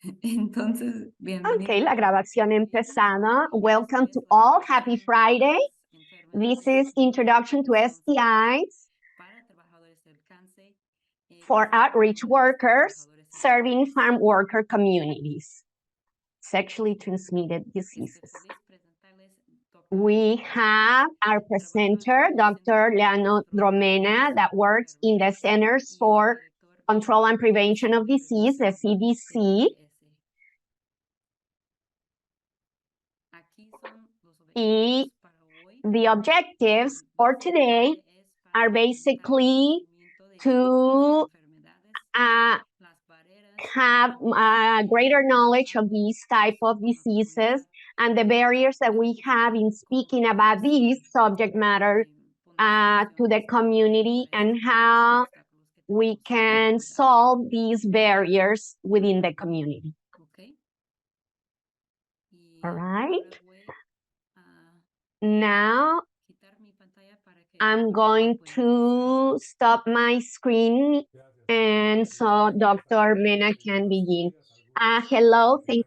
Entonces, Okay, bienvenidos. la grabación empezada. Welcome to all. Happy Friday. This is Introduction to STIs for outreach workers serving farm worker communities. Sexually transmitted diseases. We have our presenter, Dr. Leandro Mena, that works in the Centers for Control and Prevention of Disease, the CDC. The objectives for today are basically to have greater knowledge of these type of diseases and the barriers that we have in speaking about these subject matter to the community and how we can solve these barriers within the community. All right. Now, I'm going to stop my screen and so Dr. Mena can begin. Hello, good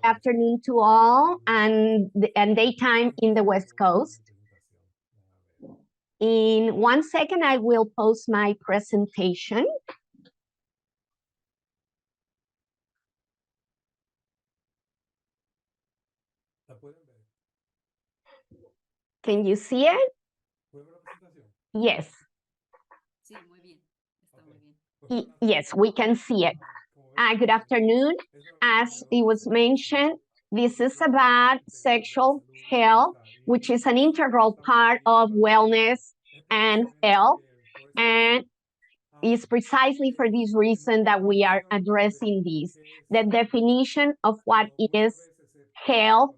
afternoon to all, and daytime in the West Coast. In 1 second, I will post my presentation. Can you see it? Yes. Yes, we can see it. Good afternoon. As it was mentioned, this is about sexual health, which is an integral part of wellness and health. And it's precisely for this reason that we are addressing this. The definition of what is health.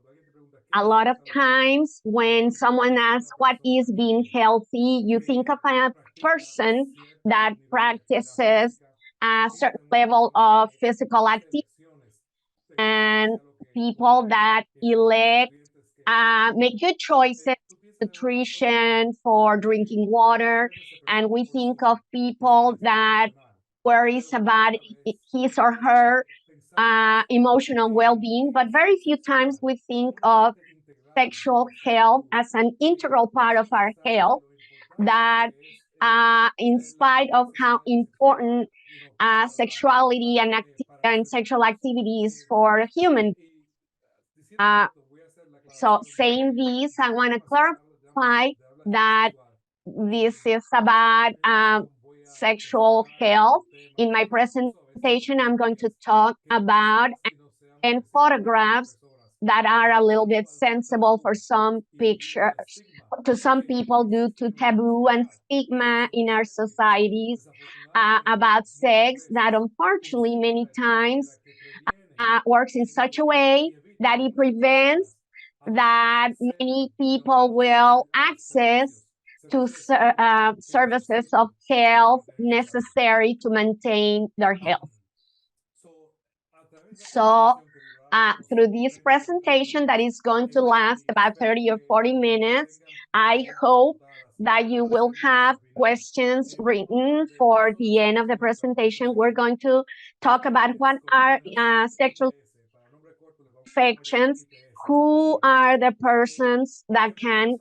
A lot of times when someone asks what is being healthy, you think of a person that practices a certain level of physical activity and people that elect, make good choices, nutrition, for drinking water, and we think of people that worries about his or her emotional well-being, but very few times we think of sexual health as an integral part of our health, that in spite of how important sexuality and sexual activities for human. So saying this, I want to clarify that this is about sexual health. In my presentation, I'm going to talk about and photographs that are a little bit sensible for some pictures, to some people due to taboo and stigma in our societies about sex that unfortunately many times works in such a way that it prevents that many people will access to services of health necessary to maintain their health. So through this presentation that is going to last about 30 or 40 minutes, I hope that you will have questions written for the end of the presentation. We're going to talk about what are sexual infections, who are the persons that can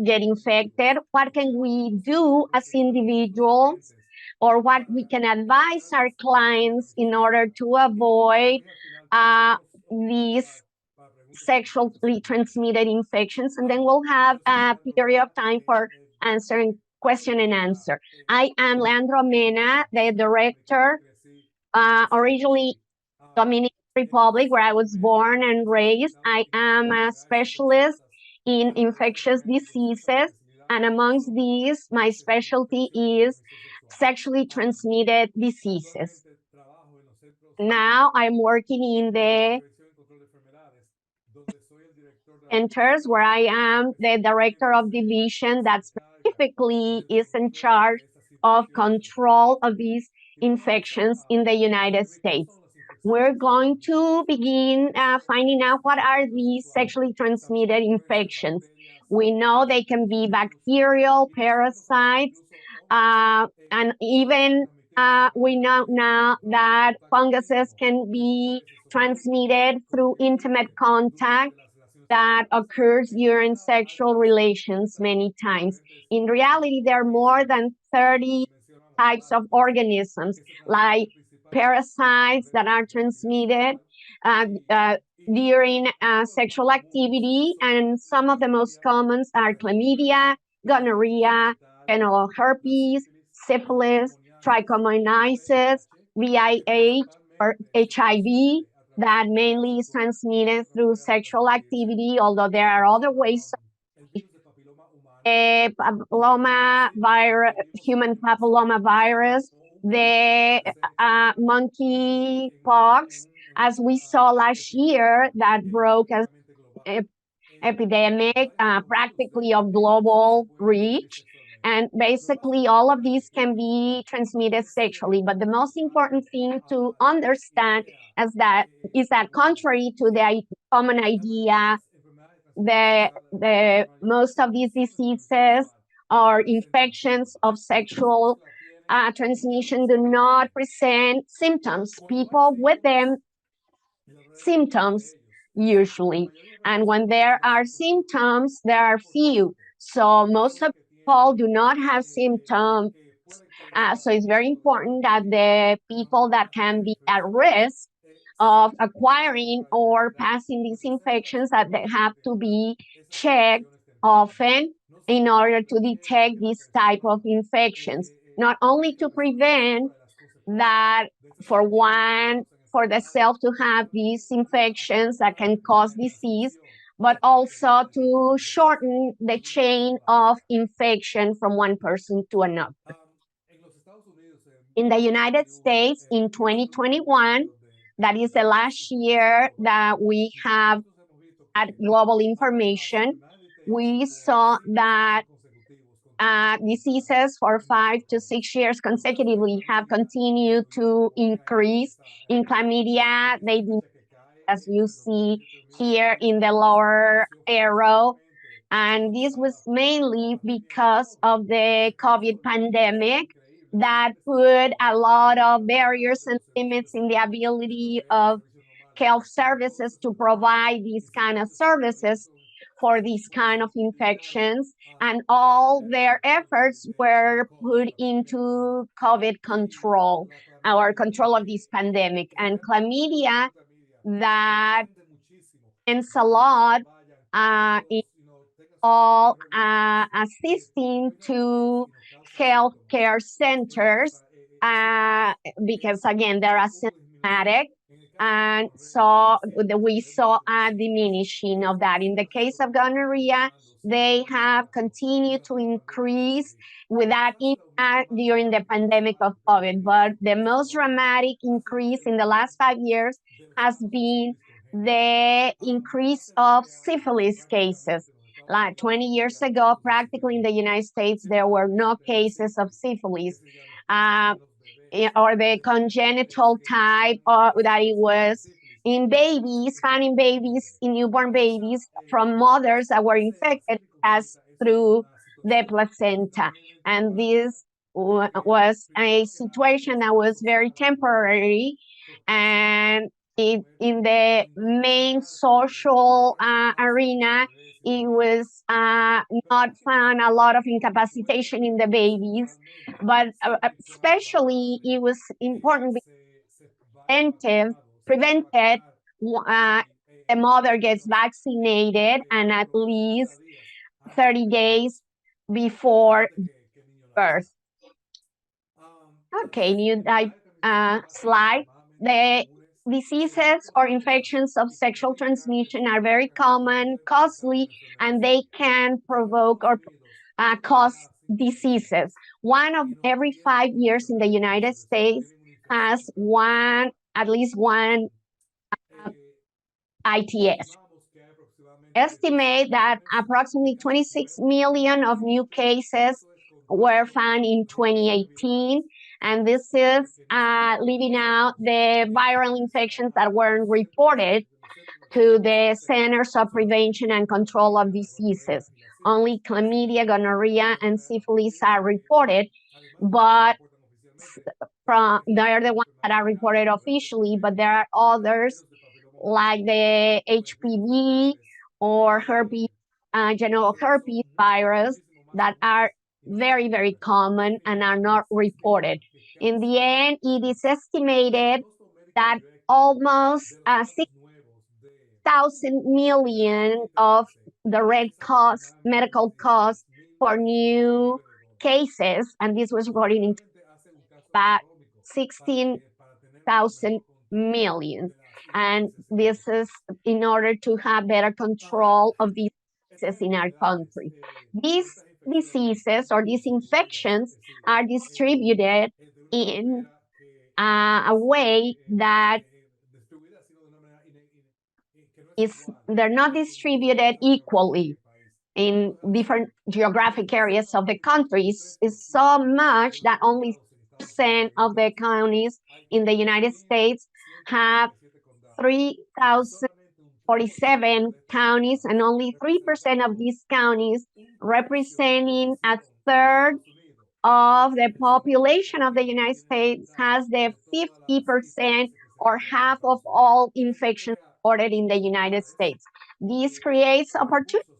get infected, what can we do as individuals, or what we can advise our clients in order to avoid these sexually transmitted infections. And then we'll have a period of time for answering question and answer. I am Leandro Mena, the director, originally Dominican Republic, where I was born and raised. I am a specialist in infectious diseases, and amongst these, my specialty is sexually transmitted diseases. Now I'm working in the centers where I am the director of division that specifically is in charge of control of these infections in the United States. We're going to begin finding out what are these sexually transmitted infections. We know they can be bacterial, parasites, and even We know now that funguses can be transmitted through intimate contact that occurs during sexual relations many times. In reality, there are more than 30 types of organisms, like parasites that are transmitted uh, uh, during sexual activity, and some of the most common are chlamydia, gonorrhea, genital herpes, syphilis, trichomoniasis, VIH, or HIV, that mainly is transmitted through sexual activity, although there are other ways. Papilloma virus, human papilloma virus, the monkey pox, as we saw last year, that broke as epidemic, practically of global reach. And basically, all of these can be transmitted sexually. But the most important thing to understand is that contrary to the common idea, the most of these diseases or infections of sexual transmission do not present symptoms. People with them symptoms usually. And when there are symptoms, there are few. So most of people do not have symptoms. So it's very important that the people that can be at risk of acquiring or passing these infections, that they have to be checked often in order to detect this type of infections, not only to prevent that, for the self to have these infections that can cause disease, but also to shorten the chain of infection from one person to another. In the United States, in 2021, that is the last year that we have had global information, we saw that diseases for 5 to 6 years consecutively have continued to increase. In chlamydia, they, as you see here in the lower arrow, and this was mainly because of the COVID pandemic that put a lot of barriers and limits in the ability of health services to provide these kind of services for these kind of infections, and all their efforts were put into COVID control, our control of this pandemic. And chlamydia, that means a lot in all assisting to healthcare centers, because again, they're asymptomatic. And so we saw a diminishing of that. In the case of gonorrhea, they have continued to increase with that impact during the pandemic of COVID. But the most dramatic increase in the last 5 years has been the increase of syphilis cases. Like 20 years ago, practically in the United States, there were no cases of syphilis. Or the congenital type, or that it was in babies, found in babies, in newborn babies from mothers that were infected as through the placenta. And this was a situation that was very temporary, and in the main social arena, it was not found a lot of incapacitation in the babies, but especially it was important because prevented the mother gets vaccinated and at least 30 days before birth. Okay, new slide. The diseases or infections of sexual transmission are very common, costly, and they can provoke or cause diseases. One of every 5 years in the United States has at least one ITS. Estimate that approximately 26 million of new cases were found in 2018, and this is leaving out the viral infections that weren't reported to the Centers of Prevention and Control of Diseases. Only chlamydia, gonorrhea, and syphilis are reported, but they're the ones that are reported officially, but there are others like the HPV or herpes, genital herpes virus that are very, very common and are not reported. In the end, it is estimated that almost 6,000 million of the red cost, medical costs for new cases, and this was reported in about 16,000 million. And this is in order to have better control of these diseases in our country. These diseases or these infections are distributed in a way that they're not distributed equally in different geographic areas of the countries. Is so much that only 3% of the counties in the United States have 3,047 counties, and only 3% of these counties, representing a third of the population of the United States, has the 50% or half of all infections reported in the United States. This creates opportunities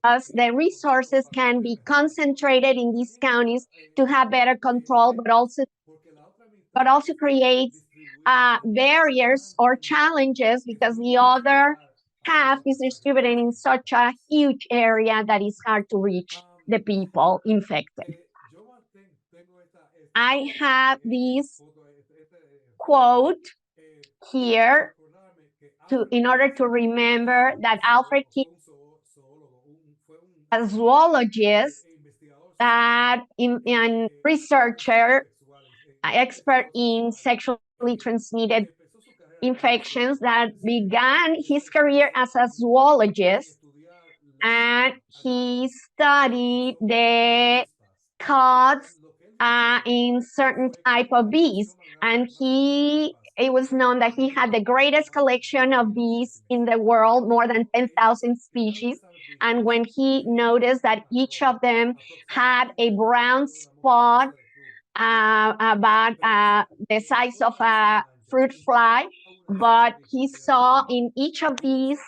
as the resources can be concentrated in these counties to have better control, but also creates barriers or challenges because the other half is distributed in such a huge area that is hard to reach the people infected. I have this quote here in order to remember that Alfred King, a zoologist, that a researcher, expert in sexually transmitted infections, that began his career as a zoologist, and he studied the cuts in certain type of bees, and it was known that he had the greatest collection of bees in the world, more than 10,000 species. And when he noticed that each of them had a brown spot about the size of a fruit fly, but he saw in each of these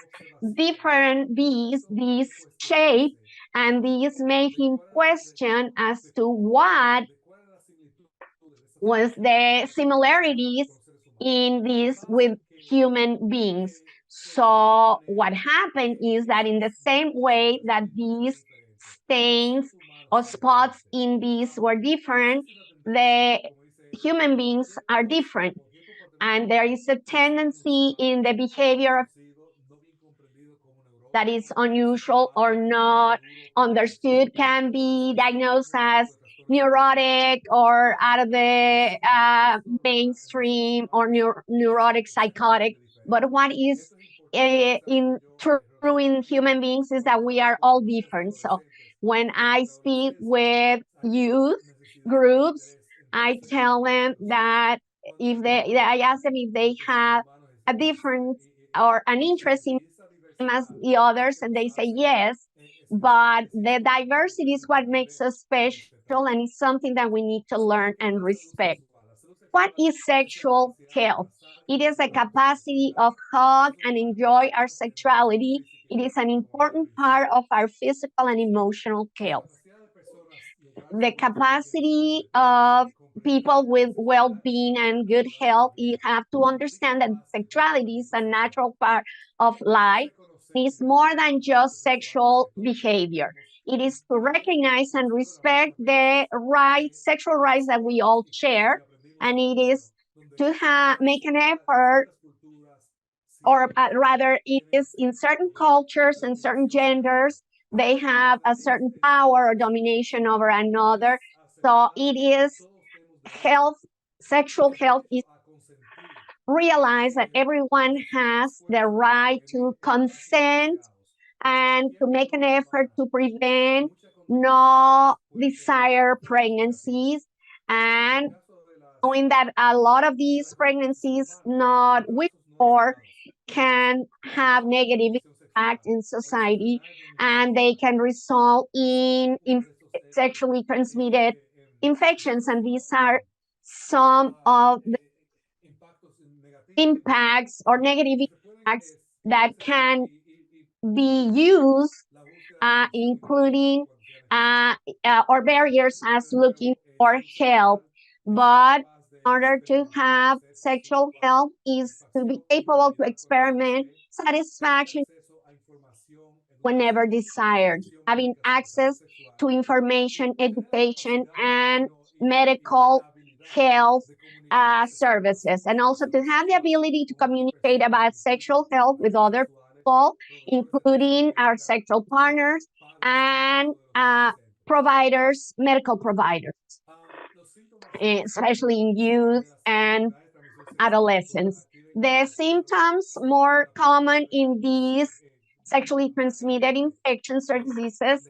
different bees this shape, and this made him question as to what was the similarities in this with human beings. So what happened is that in the same way that these stains or spots in bees were different, the human beings are different. And there is a tendency in the behavior that is unusual or not understood, can be diagnosed as neurotic or out of the mainstream, or neurotic psychotic. But what is true in human beings is that we are all different. So when I speak with youth groups, I tell them that I ask them if they have a difference or an interest in as the others, and they say yes, but the diversity is what makes us special, and it's something that we need to learn and respect. What is sexual health? It is a capacity of hug and enjoy our sexuality. It is an important part of our physical and emotional health. The capacity of people with well-being and good health, you have to understand that sexuality is a natural part of life. It's more than just sexual behavior. It is to recognize and respect the sexual rights that we all share, and it is to make an effort, or rather, it is in certain cultures and certain genders, they have a certain power or domination over another. So it is health, sexual health is realize that everyone has the right to consent and to make an effort to prevent no desired pregnancies, and knowing that a lot of these pregnancies not wished for can have negative impact in society, and they can result in sexually transmitted infections, and these are some of the impacts or negative impacts that can be used, including or barriers as looking for help. But in order to have sexual health is to be capable to experiment satisfaction whenever desired, having access to information, education, and medical health services, and also to have the ability to communicate about sexual health with other people, including our sexual partners and providers, medical providers, especially in youth and adolescents. The symptoms more common in these sexually transmitted infections or diseases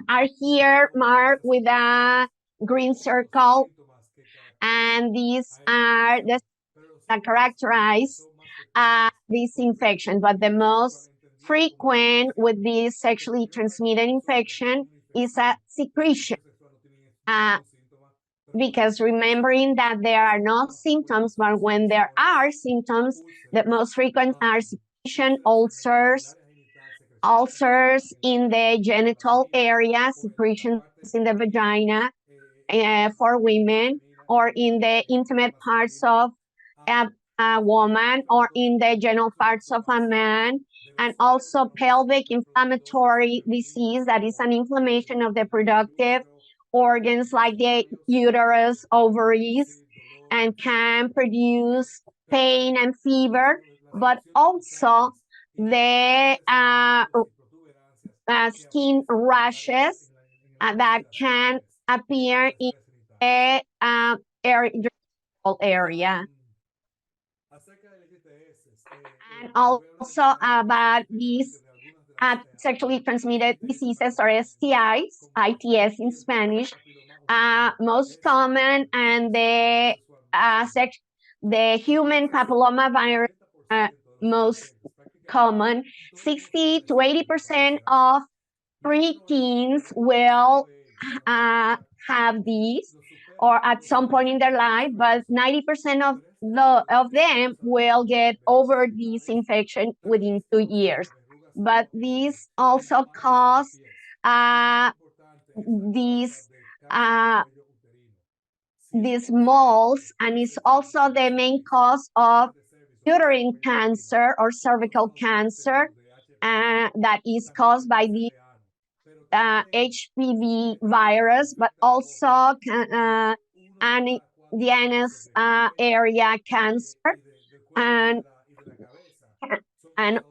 are here marked with a green circle, and these are the that characterize this infection. But the most frequent with this sexually transmitted infection is a secretion. Because remembering that there are no symptoms, but when there are symptoms, the most frequent are secretion, ulcers in the genital area, secretions in the vagina for women, or in the intimate parts of a woman, or in the genital parts of a man, and also pelvic inflammatory disease, that is an inflammation of the reproductive organs like the uterus, ovaries, and can produce pain and fever, but also the skin rashes that can appear in the area. And also about these sexually transmitted diseases, or STIs, ITS in Spanish, most common, and the human papilloma virus most common. 60 to 80% of preteens will have these, or at some point in their life, but 90% of them will get over this infection within 2 years. But these also cause these moles, and is also the main cause of uterine cancer or cervical cancer that is caused by the HPV virus, but also the anus area cancer, and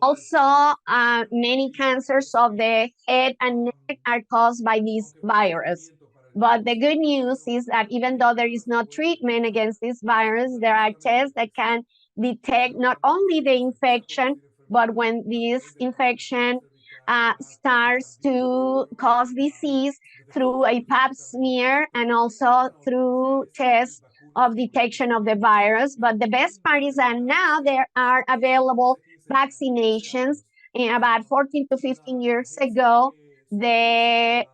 also many cancers of the head and neck are caused by this virus. But the good news is that even though there is no treatment against this virus, there are tests that can detect not only the infection, but when this infection starts to cause disease, through a pap smear and also through tests of detection of the virus. But the best part is that now there are available vaccinations. In about 14 to 15 years ago, the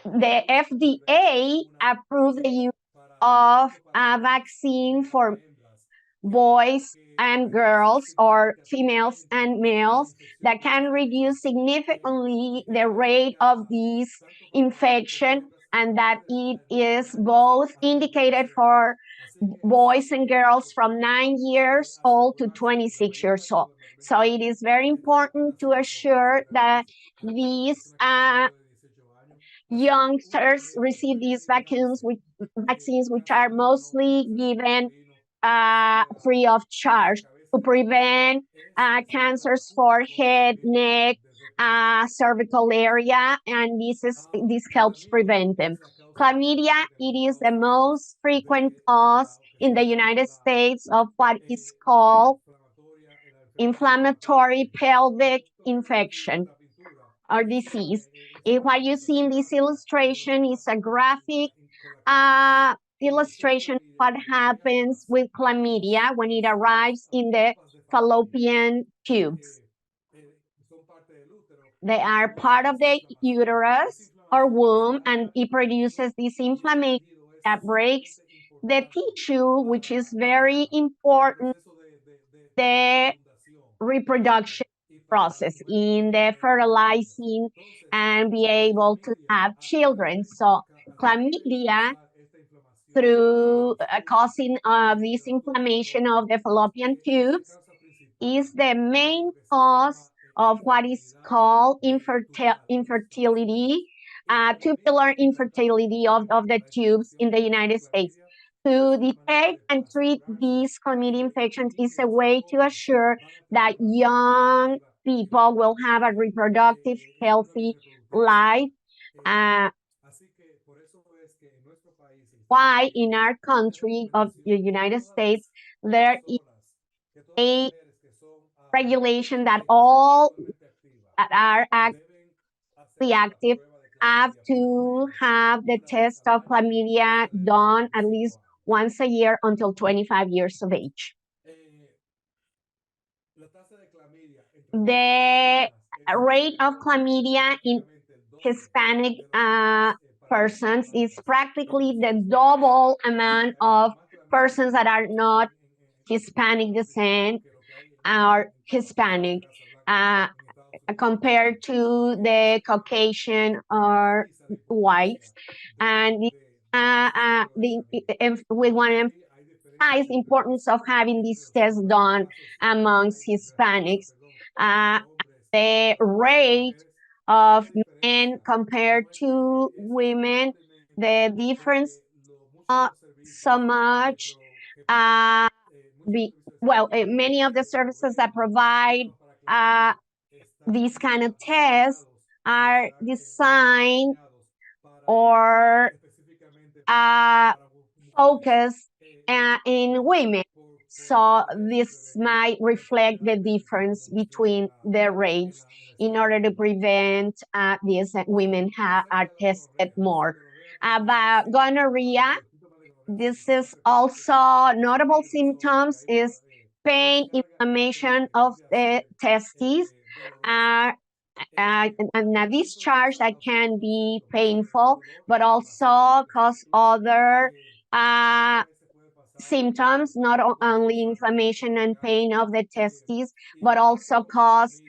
FDA approved the use of a vaccine for boys and girls, or females and males, that can reduce significantly the rate of this infection, and that it is both indicated for boys and girls from 9 years old to 26 years old. So it is very important to assure that these youngsters receive these vaccines, which are mostly given free of charge, to prevent cancers for head, neck, cervical area, and this helps prevent them. Chlamydia, it is the most frequent cause in the United States of what is called inflammatory pelvic infection or disease. What you see in this illustration is a graphic illustration of what happens with chlamydia when it arrives in the fallopian tubes. They are part of the uterus, or womb, and it produces this inflammation that breaks the tissue, which is very important, the reproduction process in the fertilizing and be able to have children. So chlamydia, through causing this inflammation of the fallopian tubes, is the main cause of what is called infertility, tubular infertility of the tubes in the United States. To detect and treat these chlamydia infections is a way to assure that young people will have a reproductive, healthy life. Why in our country of the United States, there is a regulation that all that are actively active have to have the test of chlamydia done at least once a year until 25 years of age. The rate of chlamydia in Hispanic persons is practically the double amount of persons that are not Hispanic descent or Hispanic, compared to the Caucasian or whites. And we want to emphasize the importance of having this test done amongst Hispanics. The rate of men compared to women, the difference not so much. Many of the services that provide these kind of tests are designed or focused in women. So this might reflect the difference between the rates in order to prevent this, that women are tested more. About gonorrhea, this is also notable symptoms is pain, inflammation of the testes, and a discharge that can be painful, but also cause other symptoms, not only inflammation and pain of the testes, but also cause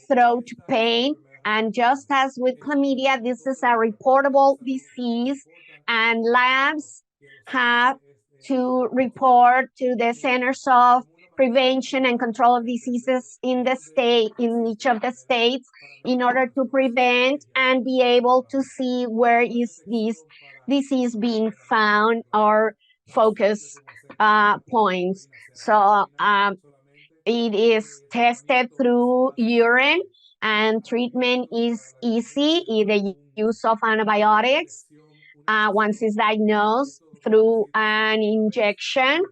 throat pain. And just as with chlamydia, this is a reportable disease, and labs have to report to the Centers of Prevention and Control of Diseases in the state, in each of the states, in order to prevent and be able to see where is this disease being found or focus points. So it is tested through urine, and treatment is easy. The use of antibiotics once it's diagnosed through an injection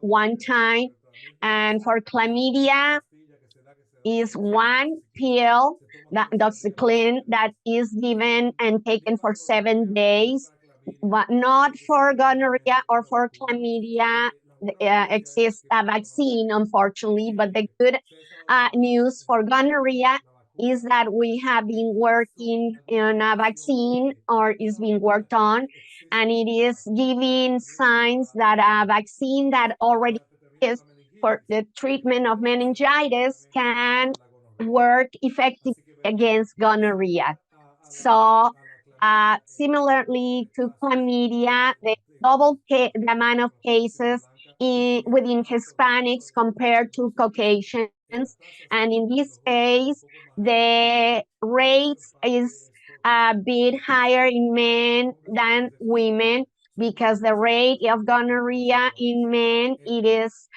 one time. And for chlamydia, is one pill, that doxycycline, that is given and taken for 7 days, but not for gonorrhea or for chlamydia. Exists a vaccine, unfortunately, but the good news for gonorrhea is that we have been working on a vaccine, or is being worked on, and it is giving signs that a vaccine that already is for the treatment of meningitis can work effectively against gonorrhea. So similarly to chlamydia, the amount of cases within Hispanics compared to Caucasians. And in this case, the rates is a bit higher in men than women, because the rate of gonorrhea in men, it is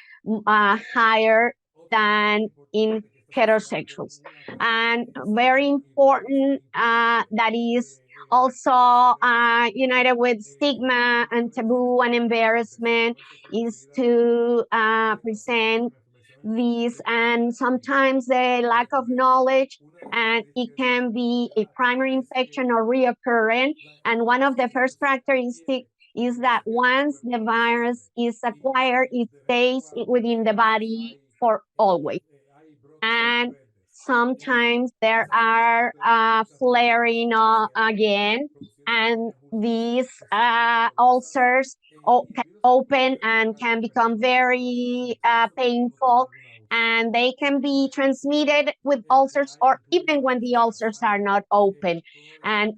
higher than in heterosexuals. And very important, that is also united with stigma and taboo and embarrassment, is to present these, and sometimes the lack of knowledge, and it can be a primary infection or reoccurring. And one of the first characteristics is that once the virus is acquired, it stays within the body for always. And sometimes there are flaring again, and these ulcers can open and can become very painful, and they can be transmitted with ulcers or even when the ulcers are not open. And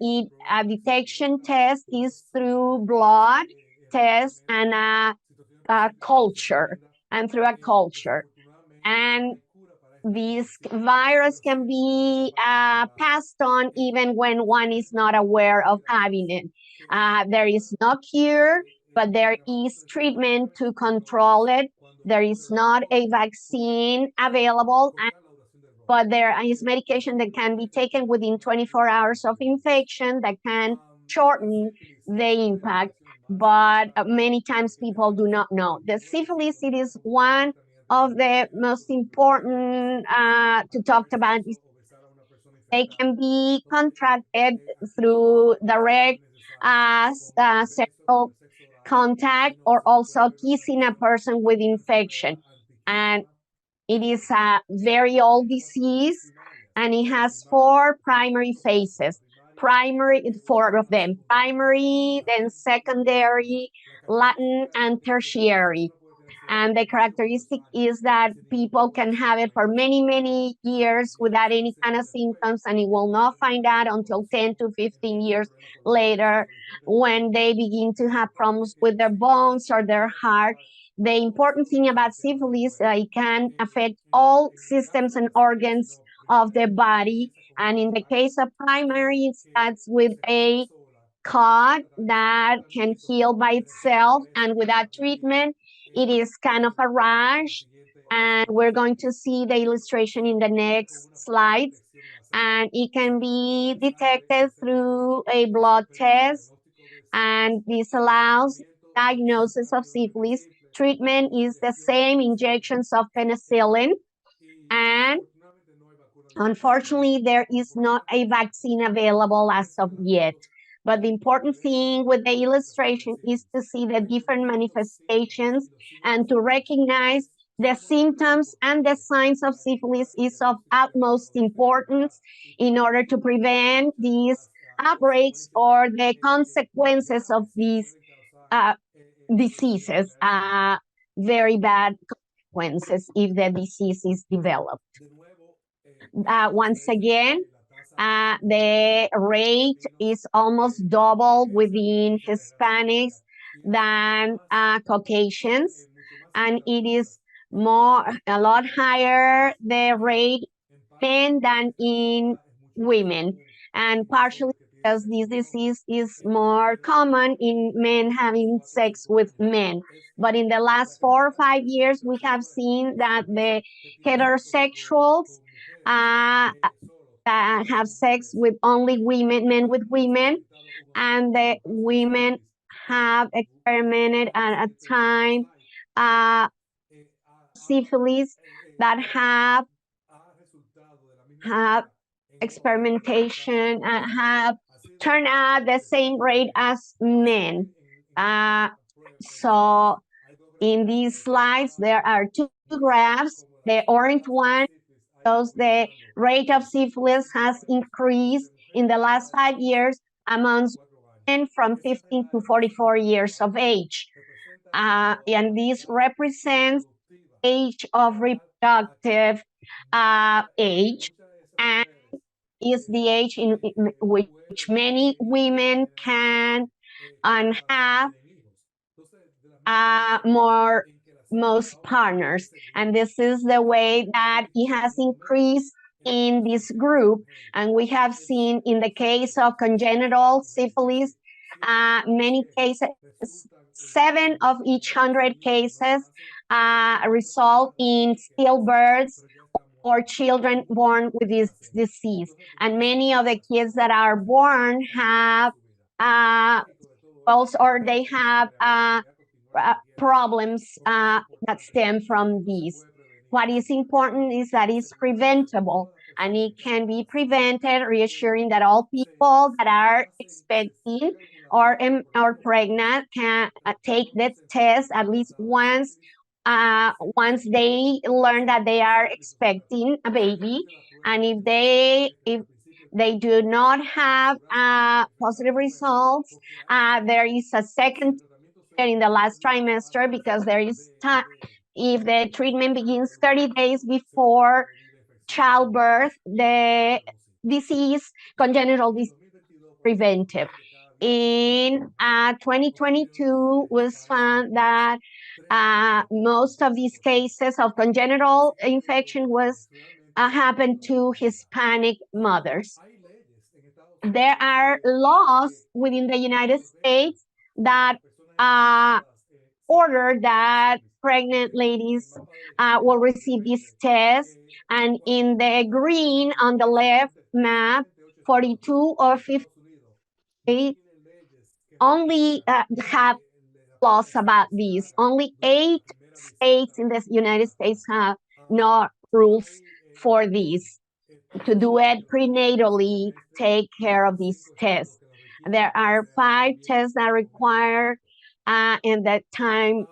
a detection test is through blood test and a culture, and through a culture. And this virus can be passed on even when one is not aware of having it. There is no cure, but there is treatment to control it. There is not a vaccine available, but there is medication that can be taken within 24 hours of infection that can shorten the impact. But many times people do not know. The syphilis, it is one of the most important to talk about. They can be contracted through direct sexual contact or also kissing a person with infection. And it is a very old disease, and it has four primary phases. Four of them: primary, then secondary, Latin, and tertiary. And the characteristic is that people can have it for many, many years without any kind of symptoms, and it will not find out until 10 to 15 years later when they begin to have problems with their bones or their heart. The important thing about syphilis, it can affect all systems and organs of the body. And in the case of primary, it starts with a cut that can heal by itself, and without treatment, it is kind of a rash. And we're going to see the illustration in the next slides. And it can be detected through a blood test, and this allows diagnosis of syphilis. Treatment is the same, injections of penicillin, and unfortunately, there is not a vaccine available as of yet. But the important thing with the illustration is to see the different manifestations and to recognize the symptoms and the signs of syphilis is of utmost importance in order to prevent these outbreaks or the consequences of these diseases, very bad consequences if the disease is developed. Once again, the rate is almost double within Hispanics than Caucasians, and it is a lot higher the rate men than in women, and partially because this disease is more common in men having sex with men. But in the last 4 or 5 years, we have seen that the heterosexuals that have sex with only women, men with women, and the women have experimented at a time syphilis that have experimentation and have turned out the same rate as men. So in these slides, there are two graphs. The orange one shows the rate of syphilis has increased in the last 5 years amongst men from 15 to 44 years of age. And this represents age of reproductive age, and is the age in which many women can and have most partners. And this is the way that it has increased in this group. And we have seen in the case of congenital syphilis, many cases, 7 of each 100 cases result in stillbirths or children born with this disease. And many of the kids that are born have or they have problems that stem from these. What is important is that it's preventable, and it can be prevented, reassuring that all people that are expecting or pregnant can take the test at least once once they learn that they are expecting a baby, and if they do not have positive results, there is a second in the last trimester, because there is time. If the treatment begins 30 days before childbirth, the disease, congenital disease, preventive. In 2022, was found that most of these cases of congenital infection was happened to Hispanic mothers. There are laws within the United States that order that pregnant ladies will receive this test. And in the green on the left map, 42 or 58 only have laws about this. Only 8 states in the United States have no rules for this. To do it prenatally, take care of these tests. There are 5 tests that require in that time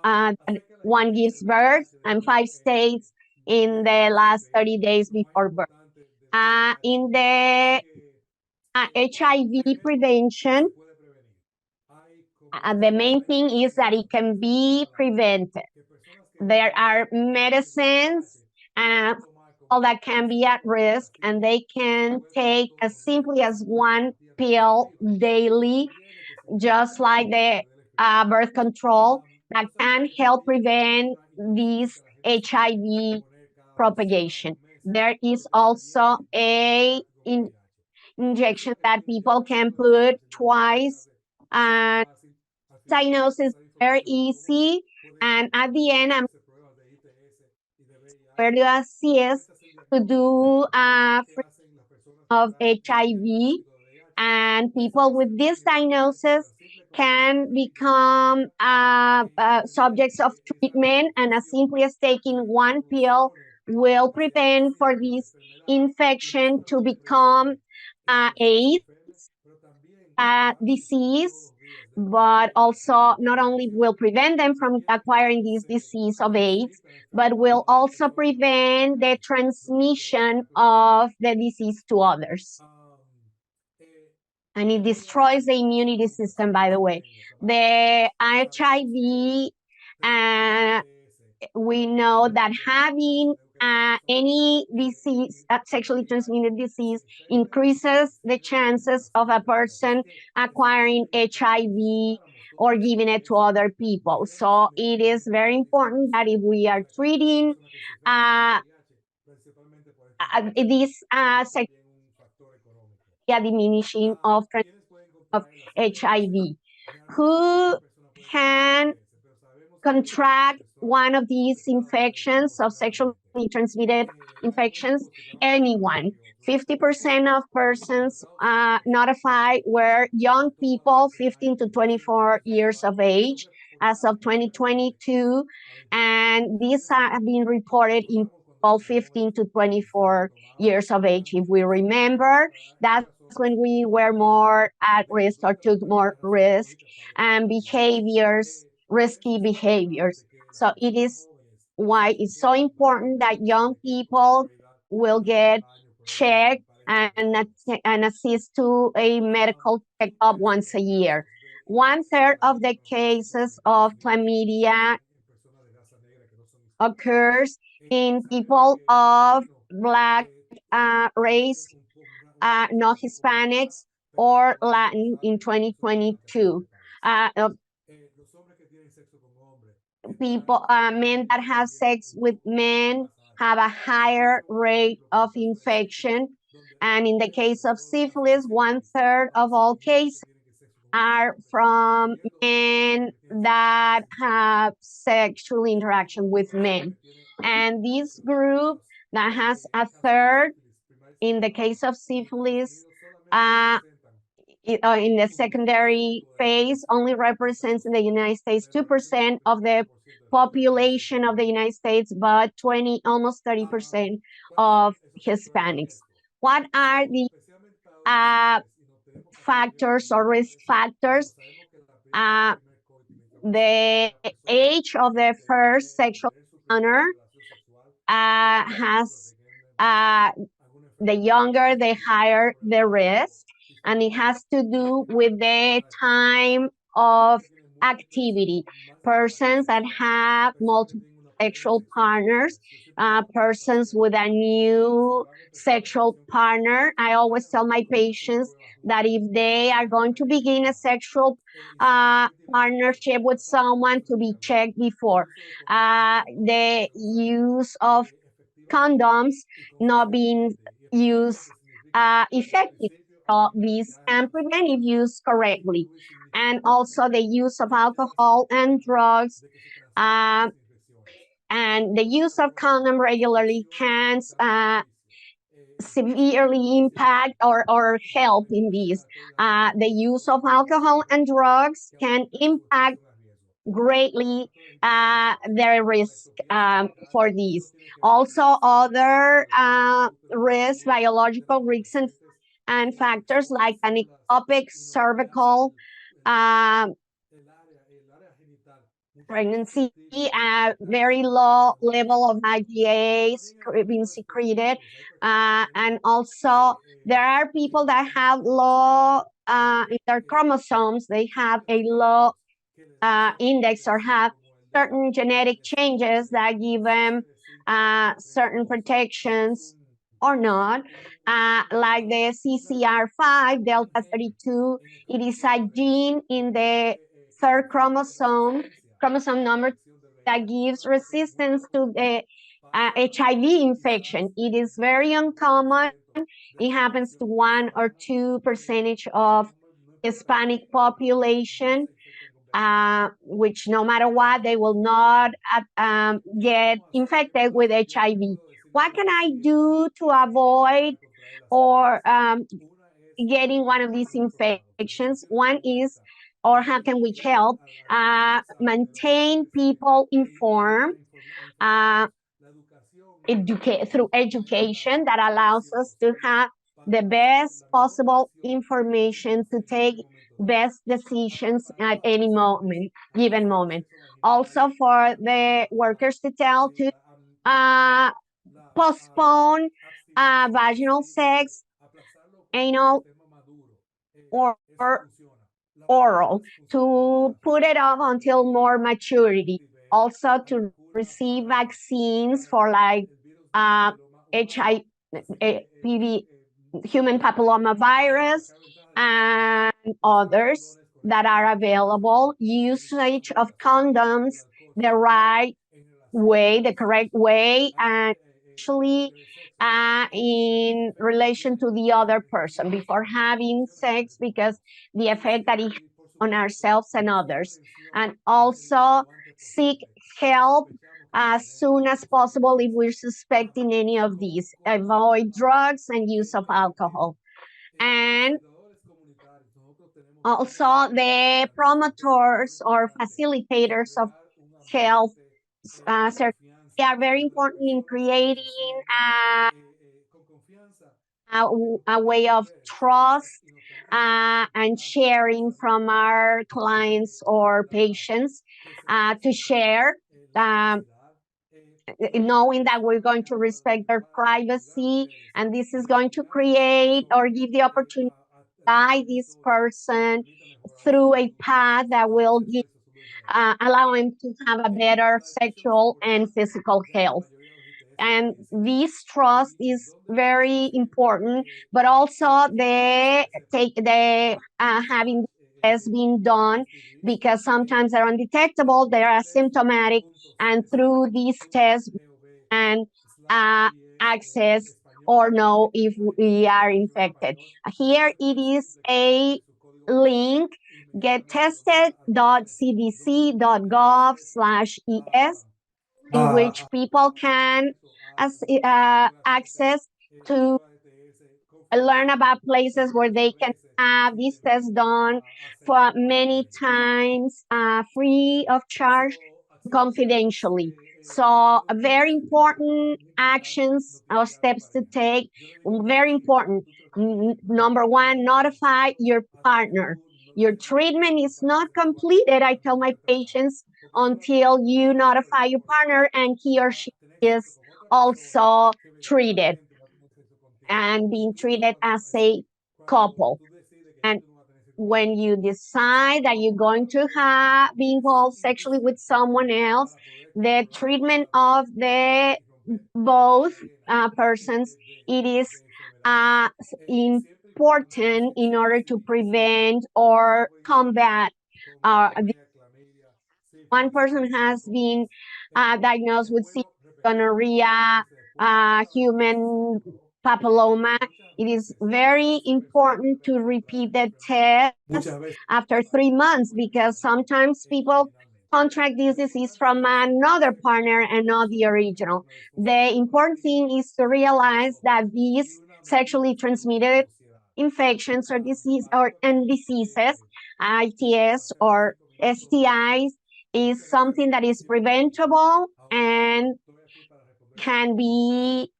one gives birth, and 5 states in the last 30 days before birth. In the HIV prevention, the main thing is that it can be prevented. There are medicines all that can be at risk, and they can take as simply as 1 pill daily, just like the birth control, that can help prevent this HIV propagation. There is also a injection that people can put twice, and diagnosis very easy. And at the end, I'm very assist to do of HIV, and people with this diagnosis can become subjects of treatment, and as simply as taking 1 pill will prevent for this infection to become AIDS disease, but also not only will prevent them from acquiring this disease of AIDS, but will also prevent the transmission of the disease to others. And it destroys the immunity system, by the way. The HIV, we know that having any disease, sexually transmitted disease, increases the chances of a person acquiring HIV or giving it to other people. So it is very important that if we are treating this diminishing of HIV, who can contract one of these infections of sexually transmitted infections? Anyone. 50% of persons notified were young people, 15 to 24 years of age as of 2022, and these have been reported in all 15 to 24 years of age. If we remember, that's when we were more at risk or took more risk and behaviors, risky behaviors. So it is why it's so important that young people will get checked and assist to a medical checkup once a year. 1/3 of the cases of chlamydia occurs in people of Black race, not Hispanics or Latin in 2022. People, men that have sex with men have a higher rate of infection. And in the case of syphilis, 1/3 of all cases are from men that have sexual interaction with men. And this group that has 1/3 in the case of syphilis, in the secondary phase, only represents in the United States 2% of the population of the United States, but almost 30% of Hispanics. What are the factors or risk factors? The age of the first sexual encounter has the younger, the higher the risk, and it has to do with the time of activity. Persons that have multiple sexual partners, persons with a new sexual partner. I always tell my patients that if they are going to begin a sexual partnership with someone, to be checked before. The use of condoms not being used effectively. So these can prevent if used correctly. And also the use of alcohol and drugs, and the use of condom regularly can severely impact or help in this. The use of alcohol and drugs can impact greatly their risk for these. Also, other biological risks and factors like an ectopic cervical pregnancy, very low level of IgA being secreted, and also there are people that have low in their chromosomes, they have a low index or have certain genetic changes that give them certain protections or not, like the CCR5 delta 32. It is a gene in the third chromosome number, that gives resistance to the HIV infection. It is very uncommon. It happens to 1 or 2% of Hispanic population, which no matter what, they will not get infected with HIV. What can I do to avoid or getting one of these infections? One is, or how can we help? Maintain people informed, through education that allows us to have the best possible information to take best decisions at any given moment. Also, for the workers to tell to postpone vaginal sex, anal, or oral, to put it off until more maturity. Also, to receive vaccines for like HIV, human papilloma virus, and others that are available. Usage of condoms the right way, the correct way, and actually in relation to the other person before having sex, because the effect that it has on ourselves and others. And also seek help as soon as possible if we're suspecting any of these. Avoid drugs and use of alcohol. And also the promotores or facilitators of health they are very important in creating a way of trust and sharing from our clients or patients, to share, knowing that we're going to respect their privacy, and this is going to create or give the opportunity to guide this person through a path that will allow him to have a better sexual and physical health. And this trust is very important, but also having tests being done, because sometimes they're undetectable, they're asymptomatic, and through these tests and access or know if we are infected. Here it is a link, gettested.cdc.gov/es, in which people can access to learn about places where they can have these tests done for many times, free of charge, confidentially. So very important actions or steps to take, very important. Number one, notify your partner. Your treatment is not completed. I tell my patients until you notify your partner and he or she is also treated and being treated as a couple. And when you decide that you're going to be involved sexually with someone else, the treatment of the both persons, it is important in order to prevent or combat. One person has been diagnosed with gonorrhea, human papilloma. It is very important to repeat the test after 3 months, because sometimes people contract this disease from another partner and not the original. The important thing is to realize that these sexually transmitted infections or diseases, ITS or STIs, is something that is preventable and can be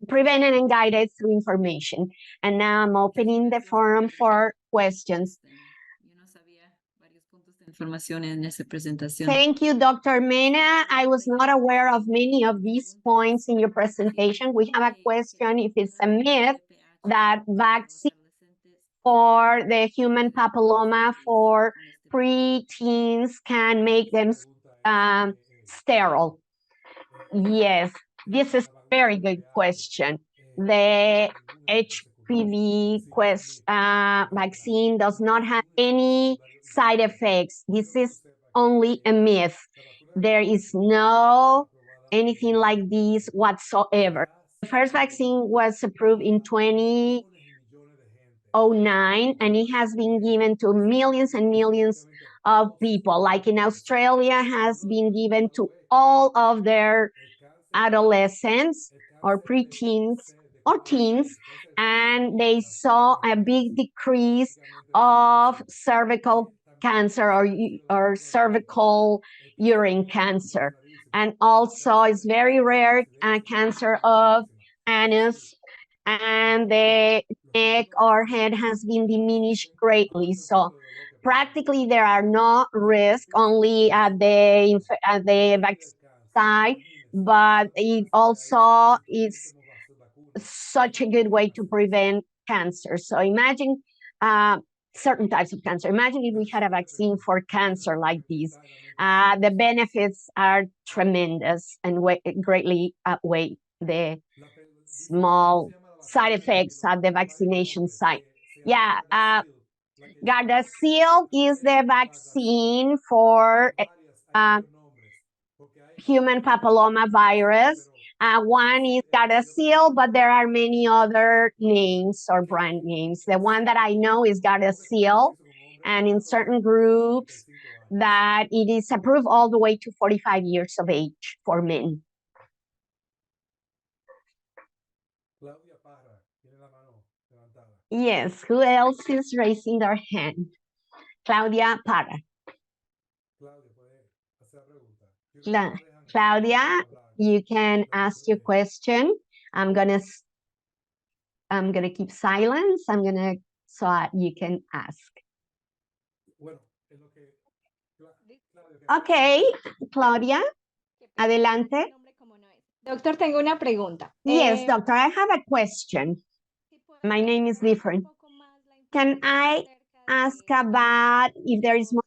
prevented and guided through information. And now I'm opening the forum for questions. Thank you, Dr. Mena. I was not aware of many of these points in your presentation. We have a question if it's a myth that vaccine for the human papilloma for preteens can make them sterile. Yes, this is a very good question. The HPV vaccine does not have any side effects. This is only a myth. There is no anything like this whatsoever. The first vaccine was approved in 2009, and it has been given to millions and millions of people. Like in Australia, has been given to all of their adolescents or preteens or teens, and they saw a big decrease of cervical cancer or cervical urine cancer. And also it's very rare cancer of anus, and the neck or head has been diminished greatly. So practically there are no risks, only at the vaccine side, but it also is such a good way to prevent cancer. So imagine certain types of cancer. Imagine if we had a vaccine for cancer like this. The benefits are tremendous and greatly outweigh the small side effects at the vaccination site. Yeah, Gardasil is the vaccine for human papilloma virus. One is Gardasil, but there are many other names or brand names. The one that I know is Gardasil, and in certain groups that it is approved all the way to 45 years of age for men. Yes, who else is raising their hand? Claudia Parra. Claudia, you can ask your question. I'm gonna keep silence. So you can ask. Okay, Claudia, adelante. Doctor, tengo una pregunta. Yes, doctor, I have a question. My name is different. Can I ask about if there is more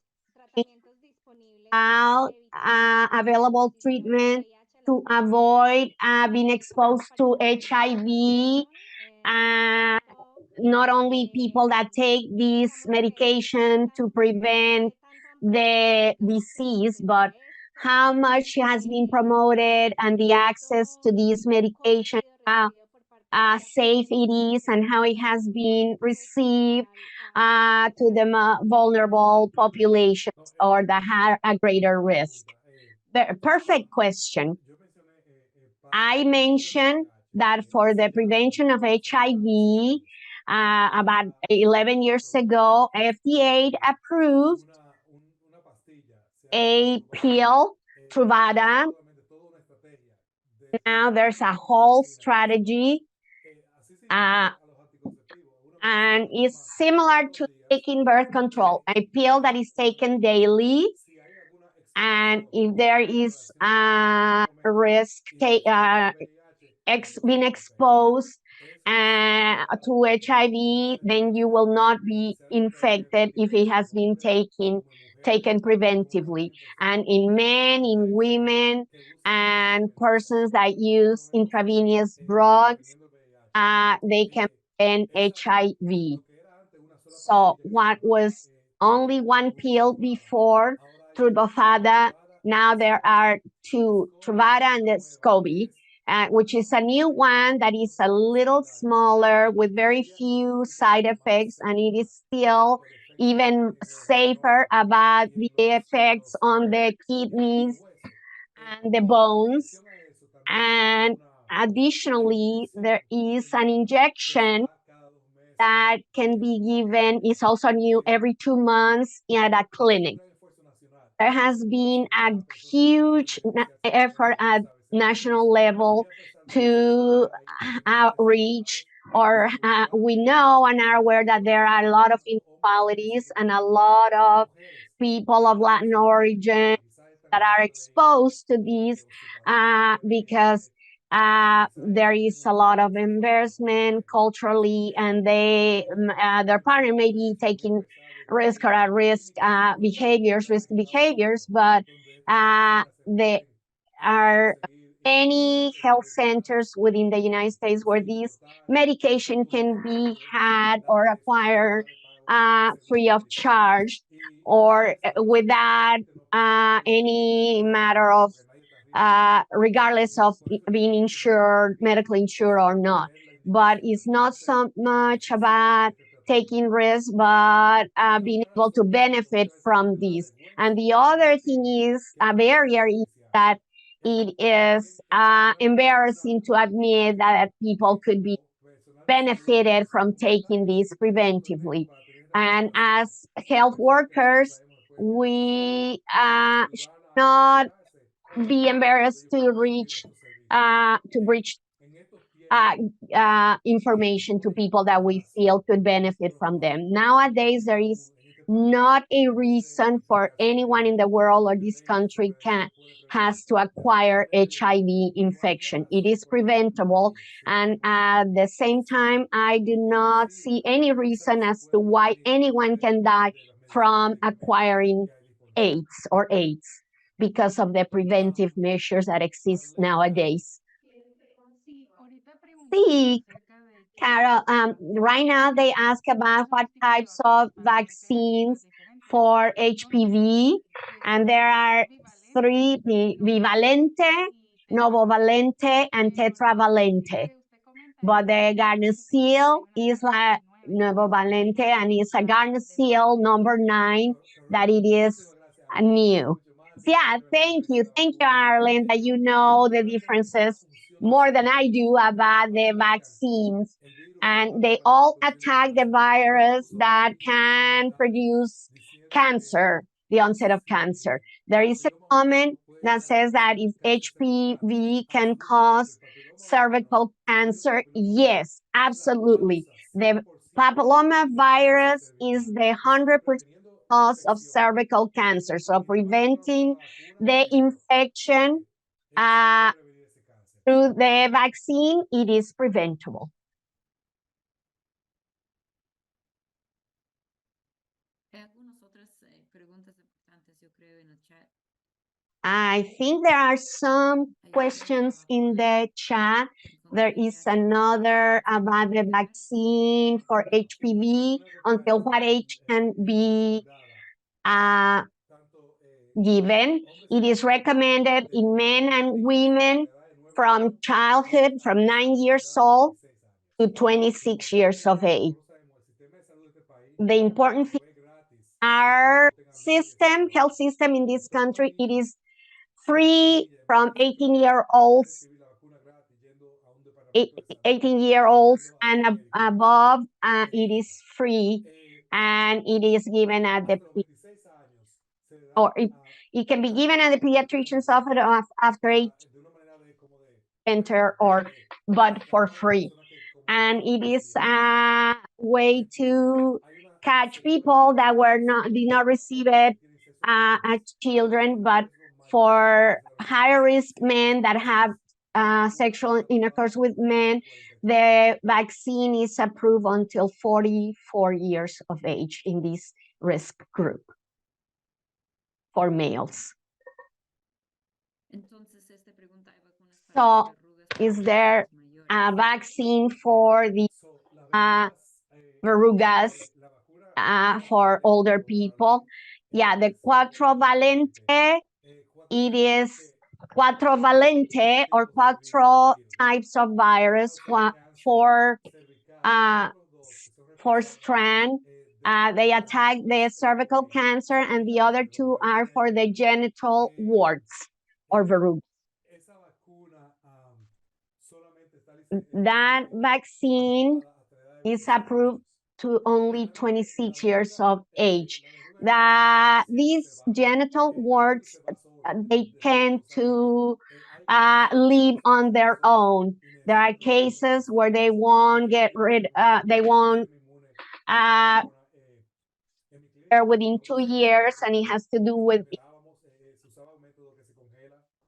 available treatment to avoid being exposed to HIV? Not only people that take this medication to prevent the disease, but how much has been promoted and the access to this medication, how safe it is, and how it has been received to the vulnerable populations or that have a greater risk. The perfect question. I mentioned that for the prevention of HIV, about 11 years ago, FDA approved a pill, Truvada. Now there's a whole strategy, and it's similar to taking birth control, a pill that is taken daily, And if there is a risk being exposed to HIV, then you will not be infected if it has been taken preventively. And in men, in women, and persons that use intravenous drugs, they can prevent HIV. So what was only one pill before, Truvada, now there are two, Truvada and the SCOBY, which is a new one that is a little smaller with very few side effects, and it is still even safer about the effects on the kidneys and the bones. And additionally, there is an injection that can be given, is also new, every 2 months at a clinic. There has been a huge effort at national level to outreach, or we know and are aware that there are a lot of inequalities and a lot of people of Latin origin that are exposed to these because there is a lot of embarrassment culturally, and their partner may be taking risk or at risk risky behaviors, but there are many health centers within the United States where this medication can be had or acquired free of charge, or without any matter of regardless of being insured, medically insured or not. But it's not so much about taking risks, but being able to benefit from these. And the other thing is, a barrier is that it is embarrassing to admit that people could be benefited from taking these preventively. And as health workers, we should not be embarrassed to reach information to people that we feel could benefit from them. Nowadays, there is not a reason for anyone in the world or this country has to acquire HIV infection. It is preventable, and at the same time, I do not see any reason as to why anyone can die from acquiring AIDS because of the preventive measures that exist nowadays. Sí, Carol, right now they ask about what types of vaccines for HPV, and there are three, bivalente, novovalente, and tetravalente. But the Gardasil is like novovalente, and it's a Gardasil number 9 that it is new. Yeah, thank you, Arlen, that you know the differences more than I do about the vaccines. And they all attack the virus that can produce cancer, the onset of cancer. There is a comment that says that if HPV can cause cervical cancer, yes, absolutely. The papilloma virus is the 100% cause of cervical cancer. So preventing the infection through the vaccine, it is preventable. I think there are some questions in the chat. There is another about the vaccine for HPV, until what age can be given. It is recommended in men and women from childhood, from 9 years old to 26 years of age. The important thing, our health system in this country, it is free from 18-year-olds, 18-year-olds and above. It is free, and it is given at the or it can be given at the pediatrician's office after 8 enter, but for free. And it is a way to catch people that did not receive it as children, but For high-risk men that have sexual intercourse with men, the vaccine is approved until 44 years of age in this risk group for males. So, is there a vaccine for the verrugas for older people? Yeah, the quattrovalente, it is quattrovalente or quattro types of virus, four strand. They attack the cervical cancer, and the other two are for the genital warts or verrugas. That vaccine is approved to only 26 years of age. These genital warts, they tend to live on their own. There are cases where they won't get rid, they won't within 2 years, and it has to do with,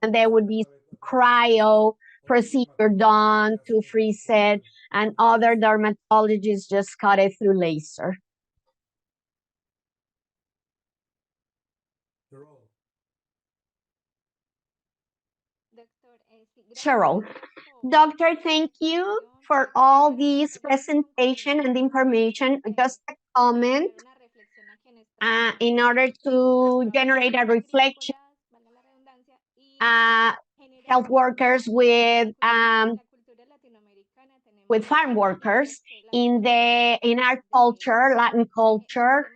and there would be cryo procedure done to freeze it, and other dermatologists just cut it through laser. Cheryl. Doctor, thank you for all this presentation and information. Just a comment in order to generate a reflection. Health workers with farm workers in our culture, Latin culture.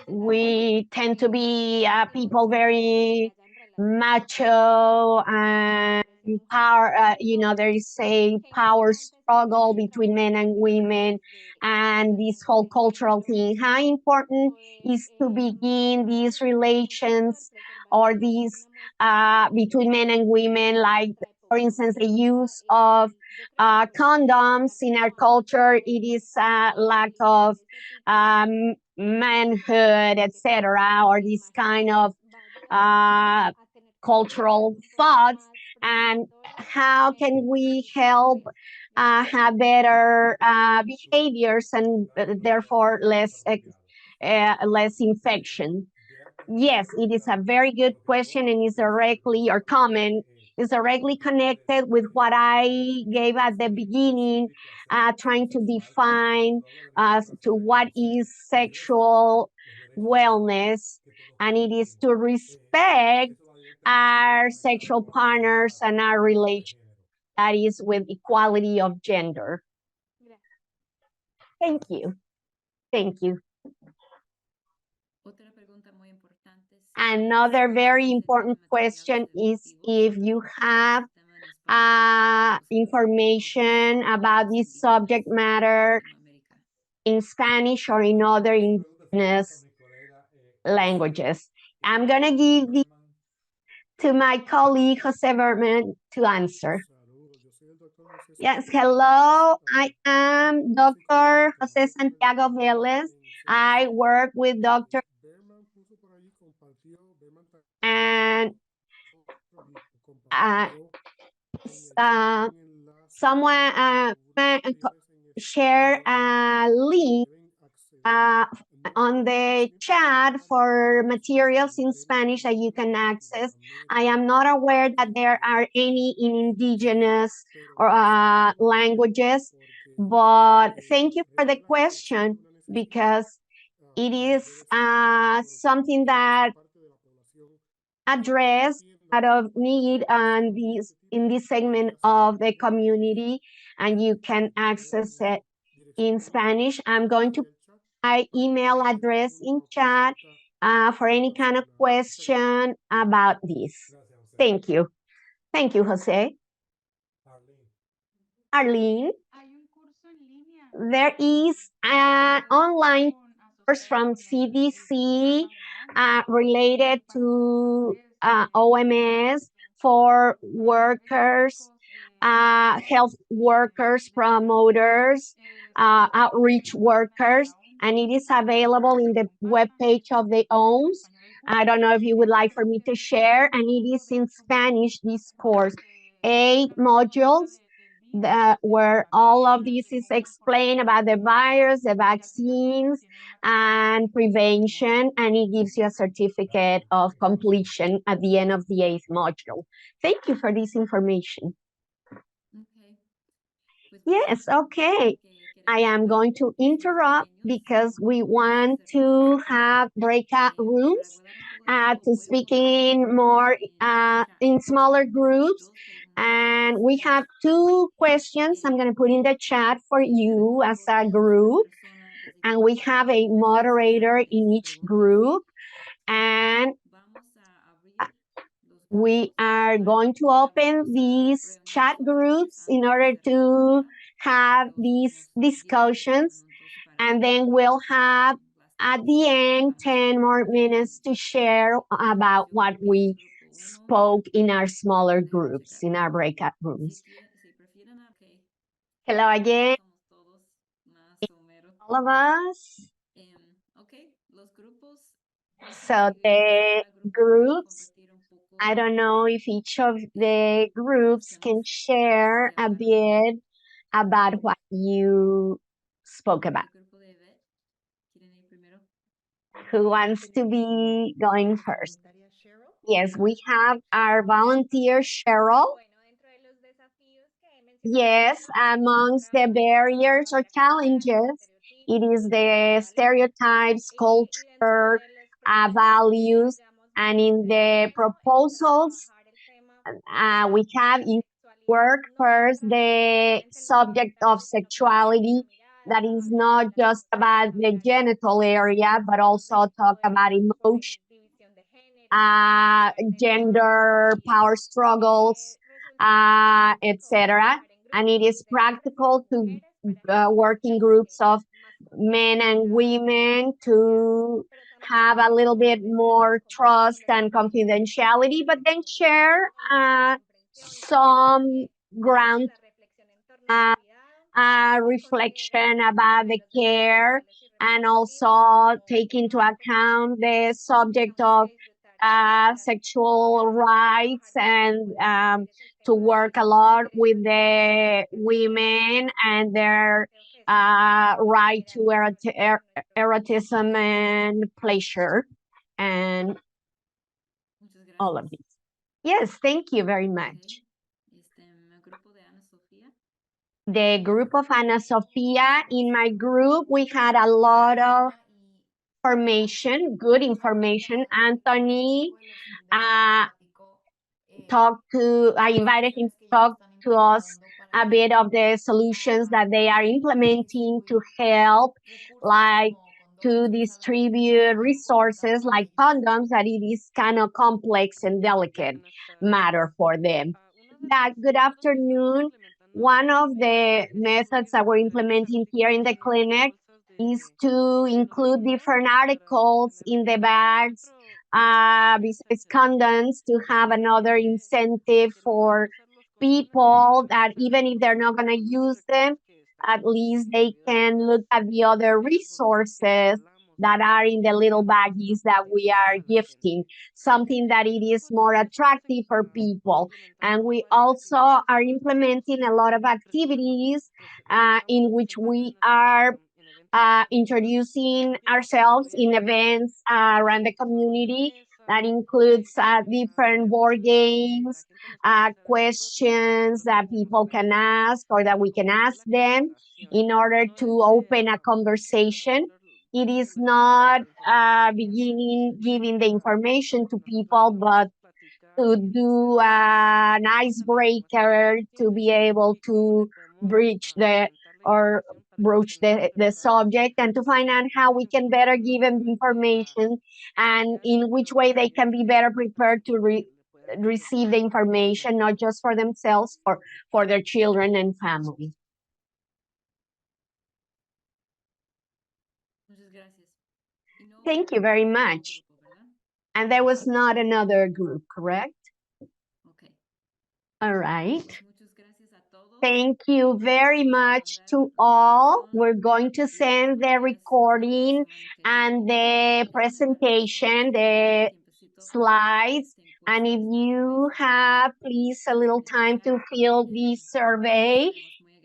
We tend to be people very macho and power. There is a power struggle between men and women, and this whole cultural thing. How important is to begin these relations or these between men and women, like, for instance, the use of condoms in our culture. It is a lack of manhood, etc., or this kind of cultural thoughts. And how can we help have better behaviors and therefore less infection? Yes, it is a very good question, and is directly or comment is directly connected with what I gave at the beginning, trying to define to what is sexual wellness, and it is to respect our sexual partners and our relation, that is with equality of gender. Thank you. Thank you. Another very important question is if you have information about this subject matter in Spanish or in other indigenous languages. I'm going to give this to my colleague, Jose Berman, to answer. Yes, hello, I am Dr. Jose Santiago Vélez. I work with Dr. And someone share a link on the chat for materials in Spanish that you can access. I am not aware that there are any in indigenous or languages, but thank you for the question, because it is something that address out of need and in this segment of the community, and you can access it in Spanish. I'm going to put my email address in chat for any kind of question about this. Thank you. Thank you, Jose. Arlene, there is an online course from CDC related to OMS for workers, health workers, promoters, outreach workers, and it is available in the webpage of the OMS. I don't know if you would like for me to share, and it is in Spanish, this course. 8 modules where all of this is explained about the virus, the vaccines, and prevention, and it gives you a certificate of completion at the end of the 8th module. Thank you for this information. Yes, okay. I am going to interrupt because we want to have breakout rooms to speak in more in smaller groups. And we have 2 questions I'm going to put in the chat for you as a group. And we have a moderator in each group. And we are going to open these chat groups in order to have these discussions, and then we'll have at the end 10 more minutes to share about what we spoke in our smaller groups, in our breakout rooms. Hello again, all of us. So the groups, I don't know if each of the groups can share a bit about what you spoke about. Who wants to be going first? Yes, we have our volunteer, Cheryl. Yes, amongst the barriers or challenges, it is the stereotypes, culture, values, and in the proposals, we have in work first the subject of sexuality, that is not just about the genital area, but also talk about emotion, gender, power struggles, etc. And it is practical to work in groups of men and women to have a little bit more trust and confidentiality, but then share some ground reflection about the care, and also take into account the subject of sexual rights, and to work a lot with the women and their right to erotism and pleasure and all of these. Yes, thank you very much. The group of Ana Sofia, in my group, we had a lot of information, good information. Anthony I invited him to talk to us a bit of the solutions that they are implementing to help, like to distribute resources like condoms, that it is kind of complex and delicate matter for them. Good afternoon. One of the methods that we're implementing here in the clinic is to include different articles in the bags, besides condoms, to have another incentive for people that even if they're not going to use them, at least they can look at the other resources that are in the little baggies that we are gifting, something that it is more attractive for people. And we also are implementing a lot of activities in which we are introducing ourselves in events around the community. That includes different board games, questions that people can ask or that we can ask them in order to open a conversation. It is not giving the information to people, but to do an icebreaker, to be able to broach the subject, and to find out how we can better give them the information and in which way they can be better prepared to receive the information, not just for themselves, for their children and family. Thank you very much. And there was not another group, correct? All right. Thank you very much to all. We're going to send the recording and the presentation, the slides. And if you have, please, a little time to fill this survey,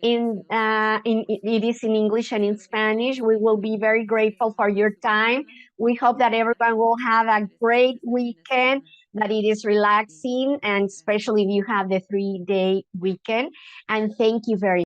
it is in English and in Spanish. We will be very grateful for your time. We hope that everyone will have a great weekend, that it is relaxing, and especially if you have the 3-day weekend. And thank you very